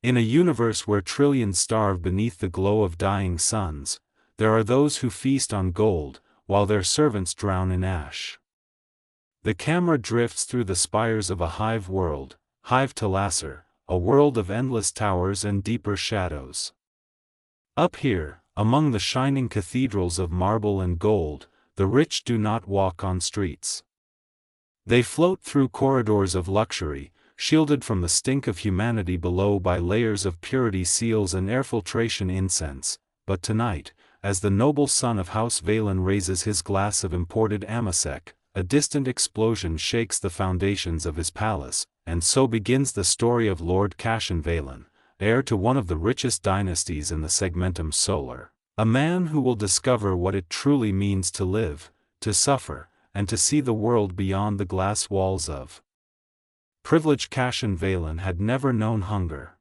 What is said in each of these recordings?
In a universe where trillions starve beneath the glow of dying suns, there are those who feast on gold, while their servants drown in ash. The camera drifts through the spires of a hive world, Hive Talassar, a world of endless towers and deeper shadows. Up here, among the shining cathedrals of marble and gold, the rich do not walk on streets. They float through corridors of luxury, shielded from the stink of humanity below by layers of purity seals and air filtration incense. But tonight, as the noble son of House Veylan raises his glass of imported amasec, a distant explosion shakes the foundations of his palace, and so begins the story of Lord Cassian Veylan, heir to one of the richest dynasties in the segmentum solar, a man who will discover what it truly means to live, to suffer, and to see the world beyond the glass walls of privilege. Cassian Veylan had never known hunger.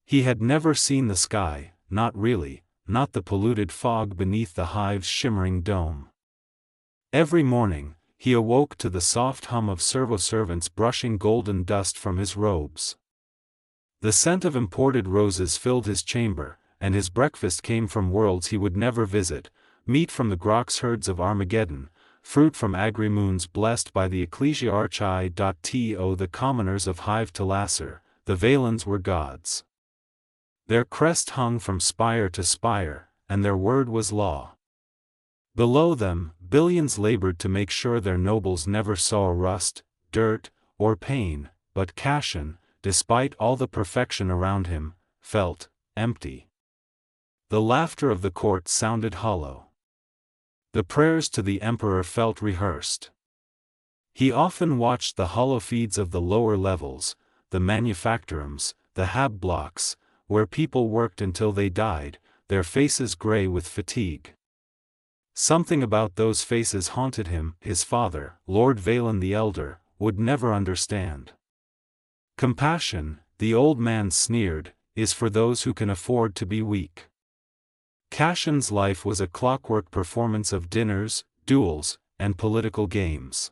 He had never seen the sky, not really, not the polluted fog beneath the hive's shimmering dome. Every morning, he awoke to the soft hum of servo-servants brushing golden dust from his robes. The scent of imported roses filled his chamber, and his breakfast came from worlds he would never visit, meat from the Grox herds of Armageddon, fruit from agri-moons blessed by the ecclesiarchi.to. The commoners of Hive Talassar, the Veylans, were gods. Their crest hung from spire to spire, and their word was law. Below them, billions labored to make sure their nobles never saw rust, dirt, or pain, but Cassian, despite all the perfection around him, felt empty. The laughter of the court sounded hollow. The prayers to the emperor felt rehearsed. He often watched the hollow feeds of the lower levels, the manufactorums, the hab blocks, where people worked until they died, their faces gray with fatigue. Something about those faces haunted him. His father, Lord Veylan the Elder, would never understand. Compassion, the old man sneered, is for those who can afford to be weak. Cassian's life was a clockwork performance of dinners, duels, and political games.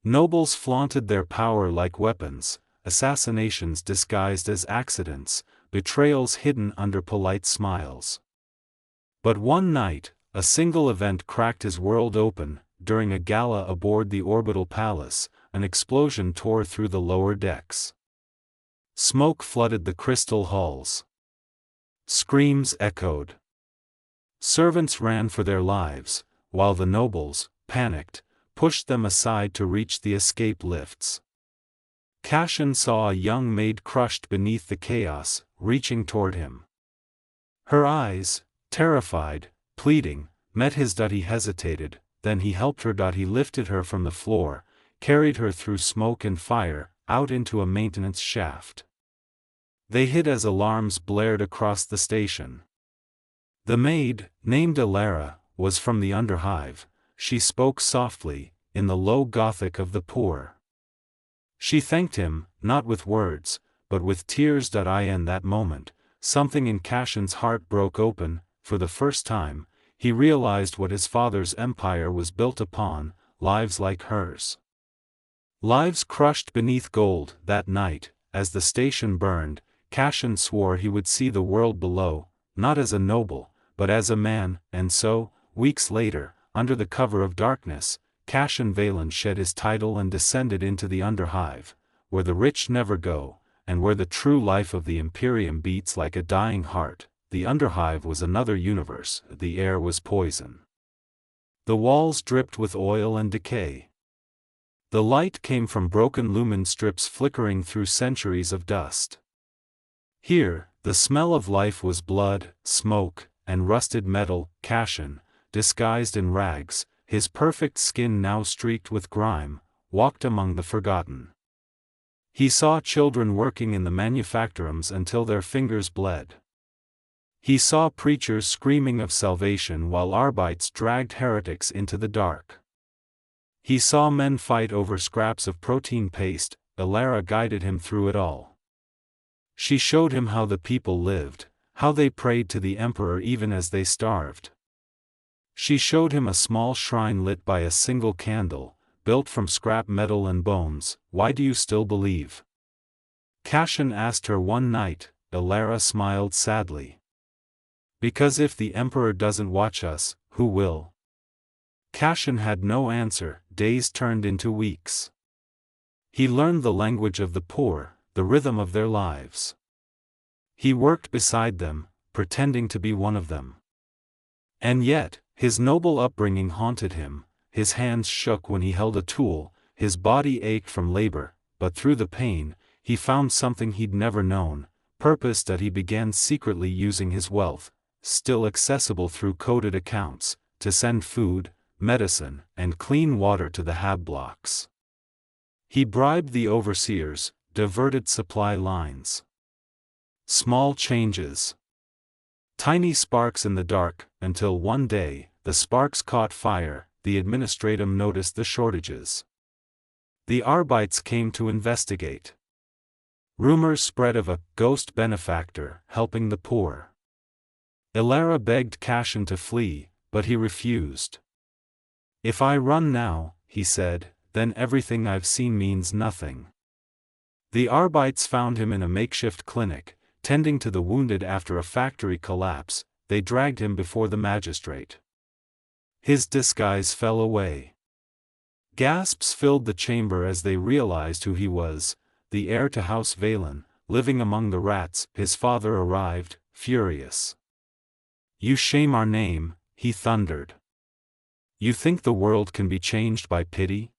Nobles flaunted their power like weapons, assassinations disguised as accidents, betrayals hidden under polite smiles. But one night, a single event cracked his world open. During a gala aboard the orbital palace, an explosion tore through the lower decks. Smoke flooded the crystal halls. Screams echoed. Servants ran for their lives, while the nobles, panicked, pushed them aside to reach the escape lifts. Cassian saw a young maid crushed beneath the chaos, reaching toward him. Her eyes, terrified, pleading, met his. He hesitated, then he helped her. He lifted her from the floor, carried her through smoke and fire, out into a maintenance shaft. They hid as alarms blared across the station. The maid, named Alara, was from the underhive. She spoke softly, in the low Gothic of the poor. She thanked him, not with words, but with tears. In that moment, something in Cassian's heart broke open. For the first time, he realized what his father's empire was built upon: lives like hers. Lives crushed beneath gold. That night, as the station burned, Cassian swore he would see the world below, not as a noble, but as a man. And so, weeks later, under the cover of darkness, Cassian Veylan shed his title and descended into the underhive, where the rich never go, and where the true life of the Imperium beats like a dying heart. The underhive was another universe. The air was poison. The walls dripped with oil and decay. The light came from broken lumen strips flickering through centuries of dust. Here, the smell of life was blood, smoke, and rusted metal. Cassian, disguised in rags, his perfect skin now streaked with grime, walked among the forgotten. He saw children working in the manufactorums until their fingers bled. He saw preachers screaming of salvation while Arbites dragged heretics into the dark. He saw men fight over scraps of protein paste. Alara guided him through it all. She showed him how the people lived, how they prayed to the emperor even as they starved. She showed him a small shrine lit by a single candle, built from scrap metal and bones. Why do you still believe? Cassian asked her one night. Talassar smiled sadly. Because if the Emperor doesn't watch us, who will? Cassian had no answer. Days turned into weeks. He learned the language of the poor, the rhythm of their lives. He worked beside them, pretending to be one of them. And yet, his noble upbringing haunted him. His hands shook when he held a tool, his body ached from labor, but through the pain, he found something he'd never known, purpose that he began secretly using his wealth, still accessible through coded accounts, to send food, medicine, and clean water to the hab blocks. He bribed the overseers, diverted supply lines. Small changes. Tiny sparks in the dark, until one day, the sparks caught fire. The administratum noticed the shortages. The Arbites came to investigate. Rumors spread of a ghost benefactor helping the poor. Talassar begged Cassian to flee, but he refused. If I run now, he said, then everything I've seen means nothing. The Arbites found him in a makeshift clinic, tending to the wounded after a factory collapse. They dragged him before the magistrate. His disguise fell away. Gasps filled the chamber as they realized who he was, the heir to House Veylan, living among the rats. His father arrived, furious. You shame our name, he thundered. You think the world can be changed by pity?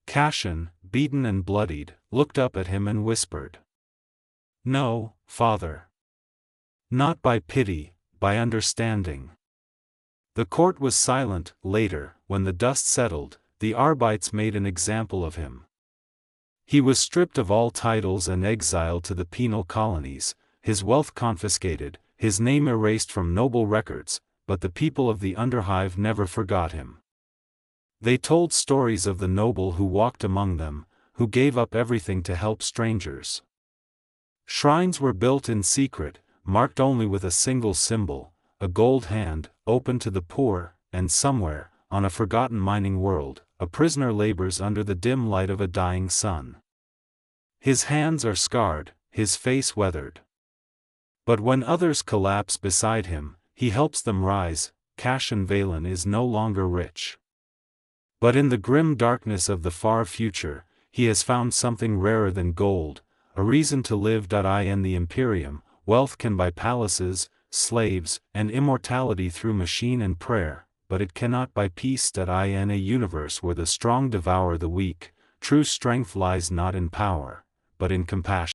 Cassian, beaten and bloodied, looked up at him and whispered. No, father. Not by pity, by understanding. The court was silent. Later, when the dust settled, the Arbites made an example of him. He was stripped of all titles and exiled to the penal colonies, his wealth confiscated, his name erased from noble records, but the people of the underhive never forgot him. They told stories of the noble who walked among them, who gave up everything to help strangers. Shrines were built in secret, marked only with a single symbol, a gold hand, open to the poor, and somewhere, on a forgotten mining world, a prisoner labors under the dim light of a dying sun. His hands are scarred, his face weathered. But when others collapse beside him, he helps them rise. Cassian Veylan is no longer rich. But in the grim darkness of the far future, he has found something rarer than gold, a reason to live. In the Imperium, wealth can buy palaces, slaves, and immortality through machine and prayer, but it cannot buy peace. In a universe where the strong devour the weak, true strength lies not in power, but in compassion.